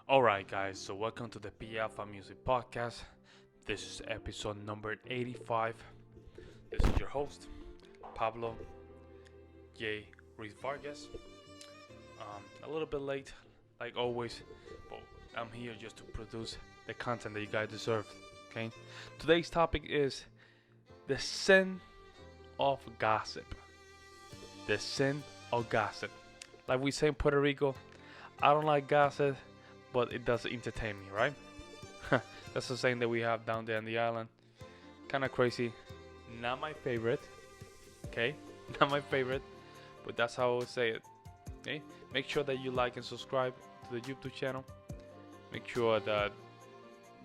Alright, guys, so welcome to the P Alpha Music Podcast. This is episode number 85. This is your host, Pablo J. Ruiz Vargas. A little bit late, like always, but I'm here just to produce the content that you guys deserve. Okay? Today's topic is the sin of gossip. The sin of gossip. Like we say in Puerto Rico, I don't like gossip, but it does entertain me, right? That's the saying that we have down there on the island. Kind of crazy. Not my favorite. Okay? Not my favorite. But that's how I would say it. Okay? Make sure that you like and subscribe to the YouTube channel. Make sure that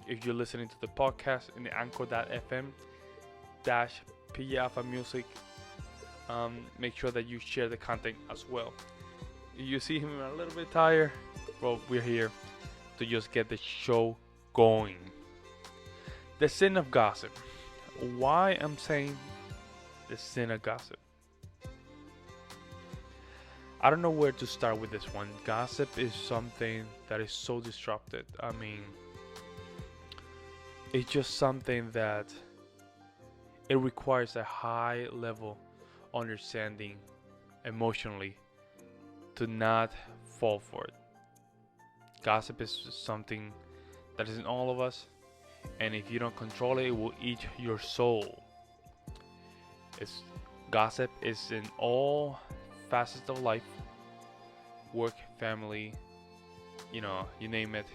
if you're listening to the podcast in the anchor.fm dash P Alpha Music, make sure that you share the content as well. If you see him a little bit tired, well, we're here to just get the show going. The sin of gossip. Why I'm saying the sin of gossip? I don't know where to start with this one. Gossip is something that is so disrupted. I mean, it's just something that it requires a high level understanding emotionally to not fall for it. Gossip is something that is in all of us, and if you don't control it, it will eat your soul. Gossip is in all facets of life, work, family, you name it,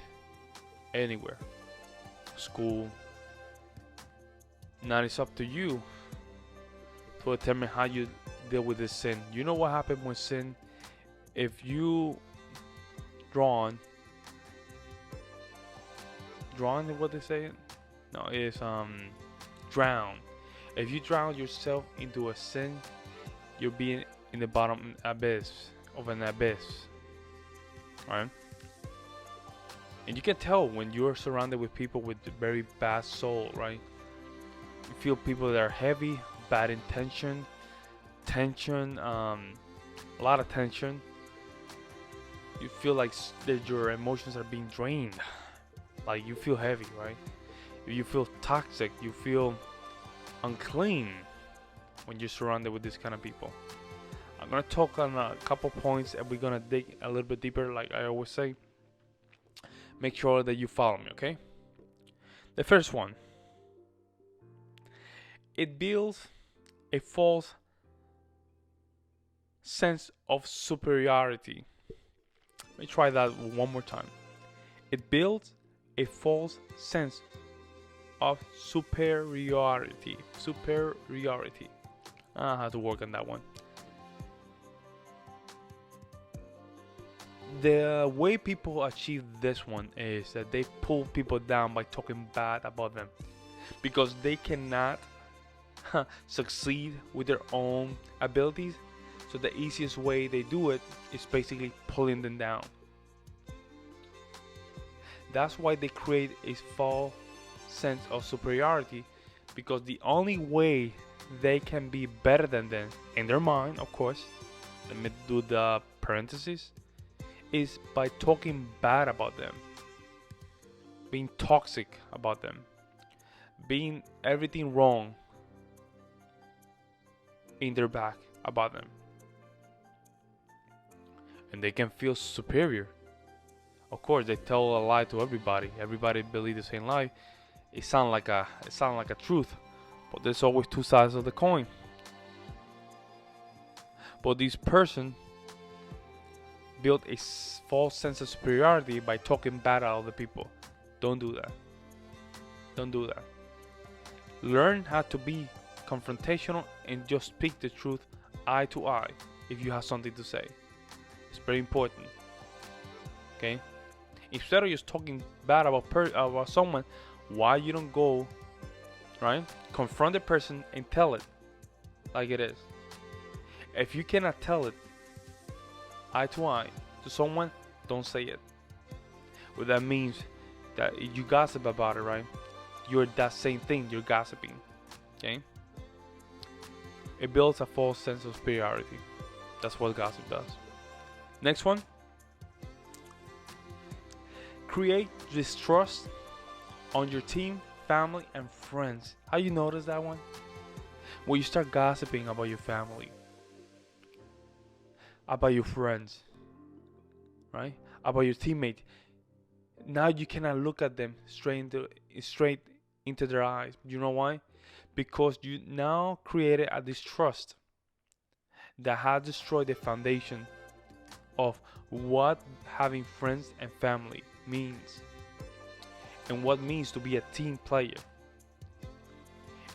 anywhere, school. Now it's up to you to determine how you deal with this sin. You know what happens with sin? If you drawn is what they say? No, it's drown. If you drown yourself into a sin, you're being in the bottom abyss of an abyss. Right? And you can tell when you're surrounded with people with very bad soul, right? You feel people that are heavy, bad intention, tension, a lot of tension. You feel like that your emotions are being drained. Like you feel heavy, right? You feel toxic. You feel unclean when you're surrounded with this kind of people. I'm gonna talk on a couple points, and we're gonna dig a little bit deeper, like I always say. Make sure that you follow me, okay? The first one. It builds a false sense of superiority. Let me try that one more time. It builds a false sense of superiority. Superiority. I have to work on that one. The way people achieve this one is that they pull people down by talking bad about them, because they cannot succeed with their own abilities. So the easiest way they do it is basically pulling them down. That's why they create a false sense of superiority, because the only way they can be better than them, in their mind, of course, let me do the parentheses, is by talking bad about them, being toxic about them, being everything wrong in their back about them. And they can feel superior. Of course, they tell a lie to everybody. Everybody believes the same lie. It sounds like a truth, but there's always two sides of the coin. But this person built a false sense of superiority by talking bad about other people. Don't do that. Don't do that. Learn how to be confrontational and just speak the truth eye to eye if you have something to say. It's very important. Okay? Instead of just talking bad about someone, why you don't go, right? Confront the person and tell it like it is. If you cannot tell it eye to eye to someone, don't say it. Well, that means that you gossip about it, right? You're that same thing. You're gossiping. Okay? It builds a false sense of superiority. That's what gossip does. Next one. create distrust on your team, family, and friends. How you notice that one? When you start gossiping about your family, about your friends, right? About your teammate. Now you cannot look at them straight into their eyes. You know why? Because you now created a distrust that has destroyed the foundation of what having friends and family means and what means to be a team player.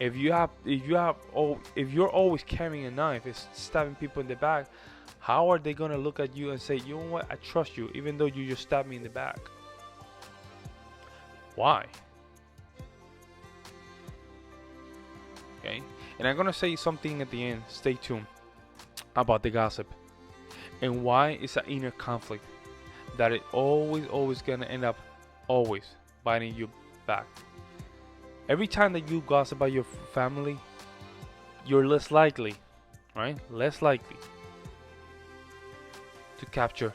If you're always carrying a knife and stabbing people in the back, how are they gonna look at you and say, you know what, I trust you, even though you just stabbed me in the back? Why? Okay, and I'm gonna say something at the end. Stay tuned about the gossip and why it's an inner conflict that it always gonna end up always biting you back. Every time that you gossip about your family, you're less likely, right? Less likely to capture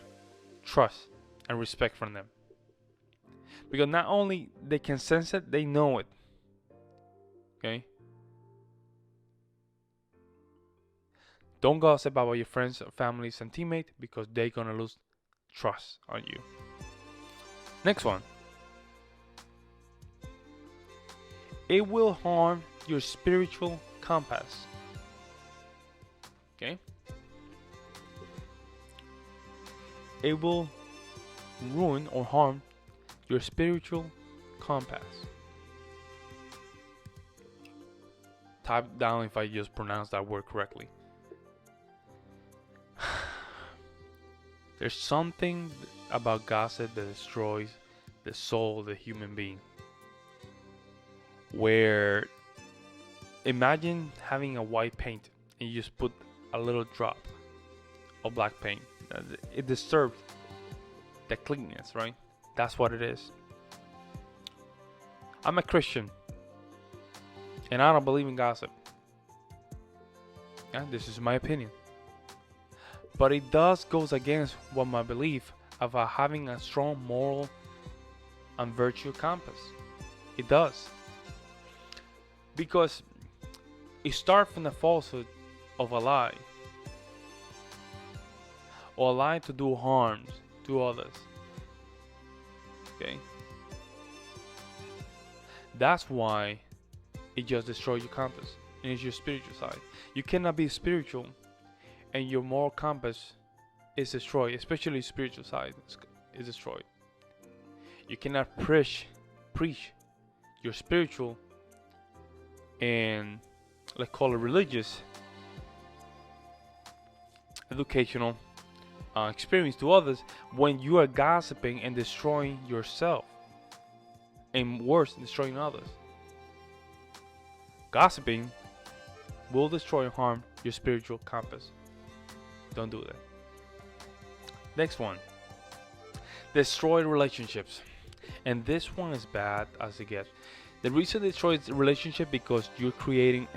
trust and respect from them. Because not only they can sense it, they know it. Okay? Don't gossip about your friends, families, and teammates because they're gonna lose trust on you. Next one. It will harm your spiritual compass. Okay? It will ruin or harm your spiritual compass. Type down if I just pronounced that word correctly. There's something about gossip that destroys the soul of the human being. Where imagine having a white paint and you just put a little drop of black paint. It disturbs the cleanness, right? That's what it is. I'm a Christian and I don't believe in gossip. Yeah, this is my opinion. But it does goes against what my belief about having a strong moral and virtue compass. It does. Because it starts from the falsehood of a lie. Or a lie to do harm to others. Okay? That's why it just destroys your compass. And it's your spiritual side. You cannot be spiritual and your moral compass is destroyed. Especially spiritual side is destroyed. You cannot preach your spiritual and let's call it religious, educational experience to others when you are gossiping and destroying yourself, and worse, destroying others. Gossiping will destroy and harm your spiritual compass. Don't do that. Next one. Destroyed relationships. And this one is bad as it gets. The reason it destroys relationship because you're creating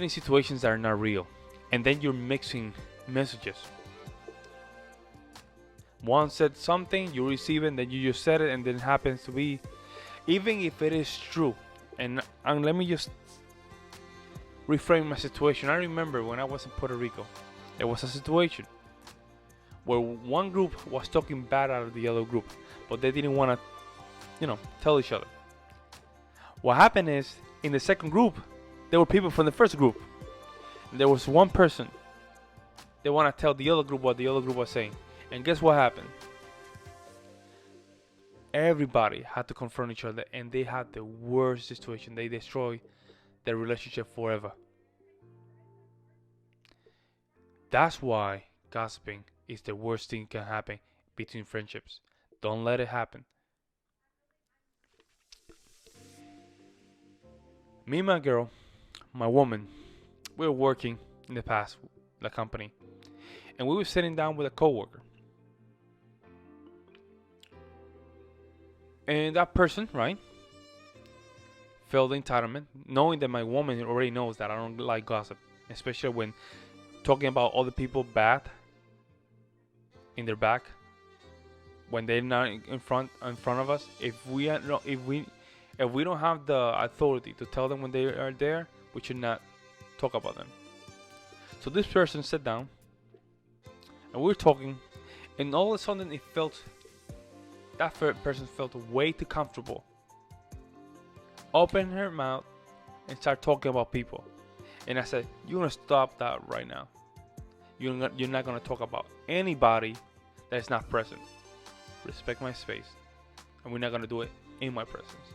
situations that are not real, and then you're mixing messages. One said something, you receive it, and then you just said it, and then it happens to be, even if it is true. And let me just reframe my situation. I remember when I was in Puerto Rico, there was a situation where one group was talking bad out of the other group, but they didn't want to tell each other. What happened is, in the second group, there were people from the first group. And there was one person. They want to tell the other group what the other group was saying. And guess what happened? Everybody had to confront each other, and they had the worst situation. They destroyed their relationship forever. That's why gossiping is the worst thing can happen between friendships. Don't let it happen. Me and my girl, my woman, we were working in the past, the company, and we were sitting down with a coworker. And that person, right, felt the entitlement, knowing that my woman already knows that I don't like gossip, especially when talking about other people bad in their back. when they're not in front of us, if we don't have the authority to tell them when they are there, we should not talk about them. So this person sat down, and we were talking, and all of a sudden that person felt way too comfortable. Opened her mouth and started talking about people. And I said, "You're gonna stop that right now. You're not gonna talk about anybody that is not present. Respect my space, and we're not gonna do it in my presence."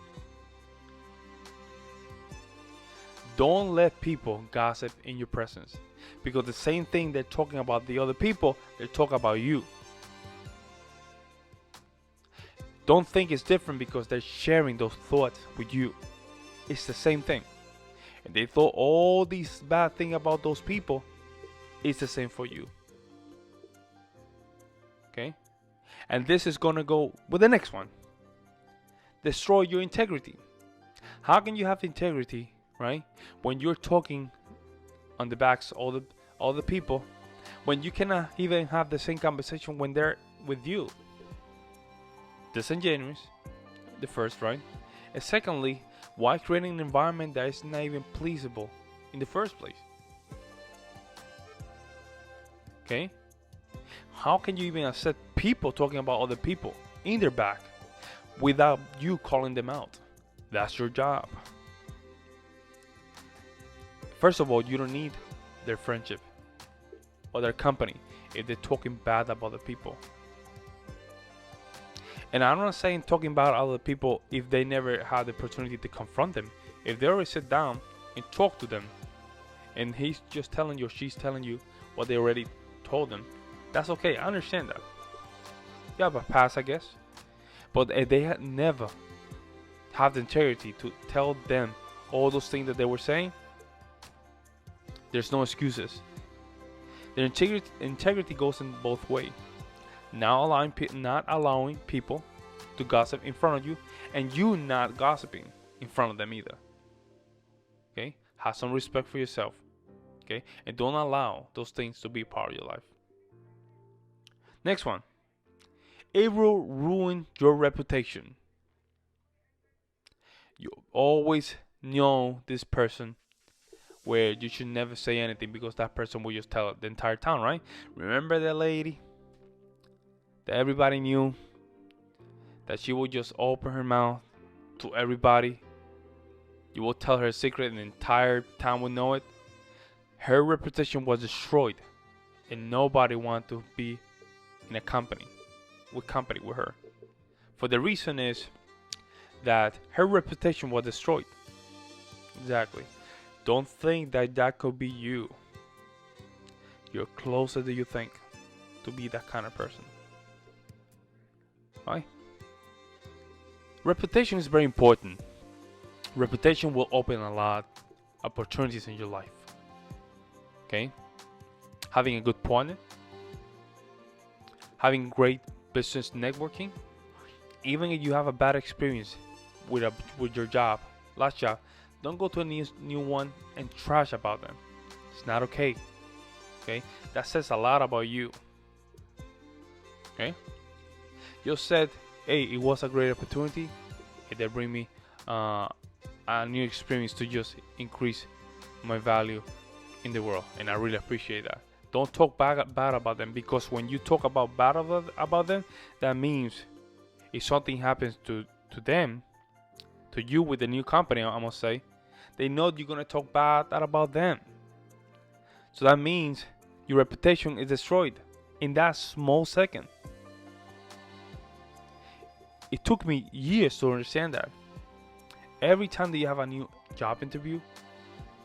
Don't let people gossip in your presence, because the same thing they're talking about the other people, they're talking about you. Don't think it's different because they're sharing those thoughts with you. It's the same thing. And they thought all these bad things about those people, it's the same for you. Okay? And this is going to go with the next one. Destroy your integrity. How can you have integrity, right, when you're talking on the backs of all the people, when you cannot even have the same conversation when they're with you? Disingenuous, the first, right? And secondly, why creating an environment that is not even pleasable in the first place? Okay? How can you even accept people talking about other people in their back without you calling them out? That's your job. First of all, you don't need their friendship or their company if they're talking bad about the people. And I'm not saying talking bad about other people if they never had the opportunity to confront them. If they already sit down and talk to them, and he's just telling you or she's telling you what they already told them, that's okay. I understand that. You have a pass, I guess. But if they had never have the integrity to tell them all those things that they were saying, there's no excuses. Their integrity goes in both ways. Not allowing people to gossip in front of you, and you not gossiping in front of them either. Okay? Have some respect for yourself. Okay? And don't allow those things to be part of your life. Next one. It will ruin your reputation. You always know this person where you should never say anything because that person will just tell the entire town, right? Remember that lady that everybody knew, that she would just open her mouth to everybody? You will tell her a secret and the entire town will know it. Her reputation was destroyed, and nobody wanted to be in a company with her. For the reason is that her reputation was destroyed. Exactly. Don't think that could be you. You're closer than you think to be that kind of person. Right? Reputation is very important. Reputation will open a lot of opportunities in your life. Okay? Having a good partner, having great business networking, even if you have a bad experience with your last job, don't go to a new one and trash about them. It's not okay. Okay? That says a lot about you. Okay? You said, hey, it was a great opportunity. It did bring me a new experience to just increase my value in the world. And I really appreciate that. Don't talk bad about them, because when you talk about bad about them, that means if something happens to them, to you with the new company, I must say, they know you're going to talk bad about them. So that means your reputation is destroyed in that small second. It took me years to understand that. Every time that you have a new job interview,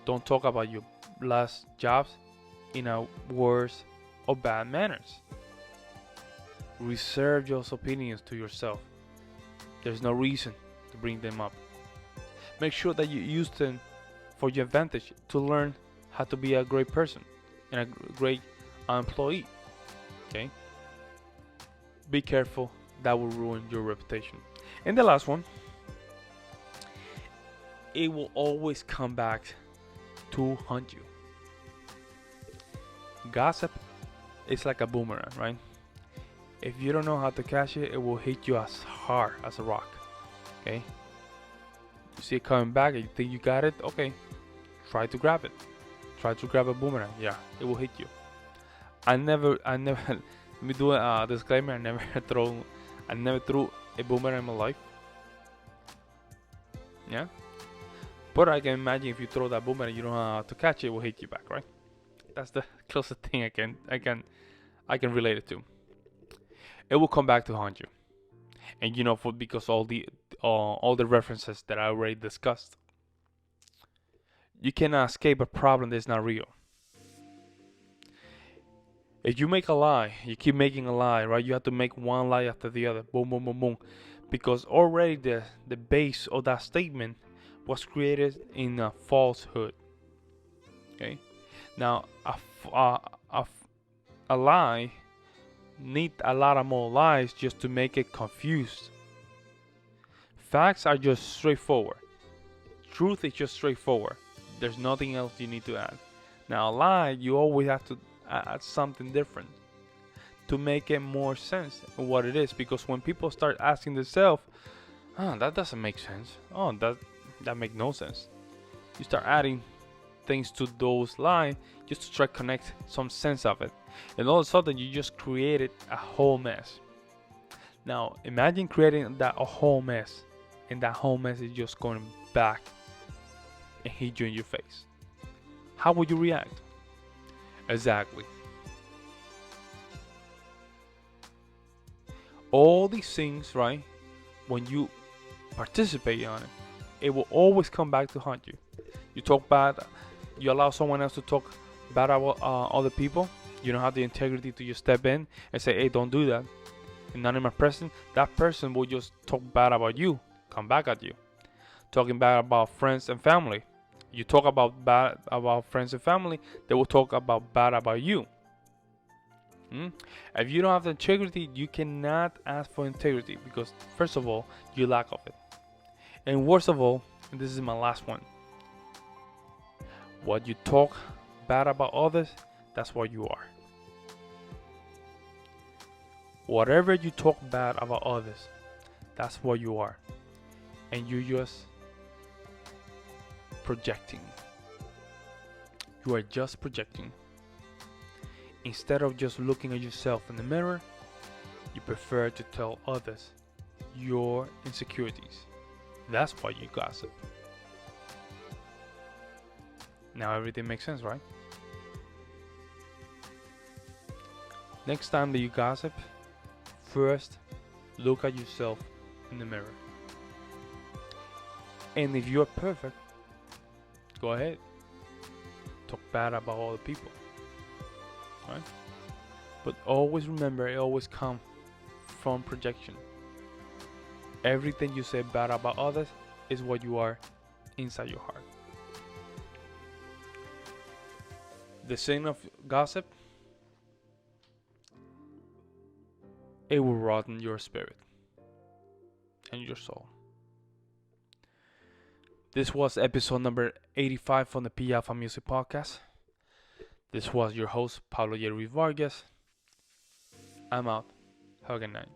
don't talk about your last jobs in a worse or bad manners. Reserve your opinions to yourself. There's no reason to bring them up. Make sure that you use them for your advantage to learn how to be a great person and a great employee. Okay? Be careful. That will ruin your reputation. And the last one, it will always come back to haunt you. Gossip is like a boomerang, right? If you don't know how to catch it, it will hit you as hard as a rock. Okay? You see it coming back and you think you got it? Okay. Try to grab it. Try to grab a boomerang. Yeah, it will hit you. I never, let me do a disclaimer. I never threw a boomerang in my life. Yeah? But I can imagine if you throw that boomerang, you don't know how to catch it, it will hit you back, right? That's the closest thing I can relate it to. It will come back to haunt you, and because all the references that I already discussed. You cannot escape a problem that's not real. If you make a lie, you keep making a lie, right? You have to make one lie after the other, boom, boom, boom, boom, because already the base of that statement was created in a falsehood. Okay, now a lie need a lot of more lies just to make it confused. Facts are just straightforward. Truth is just straightforward. There's nothing else you need to add. Now a lie, you always have to add something different to make it more sense of what it is. Because when people start asking themselves, that doesn't make sense. Oh, that makes no sense. You start adding things to those lies just to try to connect some sense of it. And all of a sudden, you just created a whole mess. Now, imagine creating a whole mess, and that whole mess is just going back and hit you in your face. How would you react? Exactly. All these things, right? When you participate on it, it will always come back to haunt you. You talk bad, you allow someone else to talk bad about other people. You don't have the integrity to just step in and say, hey, don't do that. And not in my presence, that person will just talk bad about you, come back at you. Talking bad about friends and family. You talk about bad about friends and family, they will talk about bad about you. If you don't have the integrity, you cannot ask for integrity because, first of all, you lack of it. And worst of all, and this is my last one, what you talk bad about others, that's what you are. Whatever you talk bad about others, that's what you are. And you're just projecting. You are just projecting. Instead of just looking at yourself in the mirror, you prefer to tell others your insecurities. That's why you gossip. Now everything makes sense, right? Next time that you gossip, first look at yourself in the mirror. And if you're perfect, go ahead. Talk bad about other people. Right? But always remember, it always comes from projection. Everything you say bad about others is what you are inside your heart. The sin of gossip, it will rotten your spirit and your soul. This was episode number 85 from the P Alpha Music Podcast. This was your host, Pablo Ruiz Vargas. I'm out. Have a good night.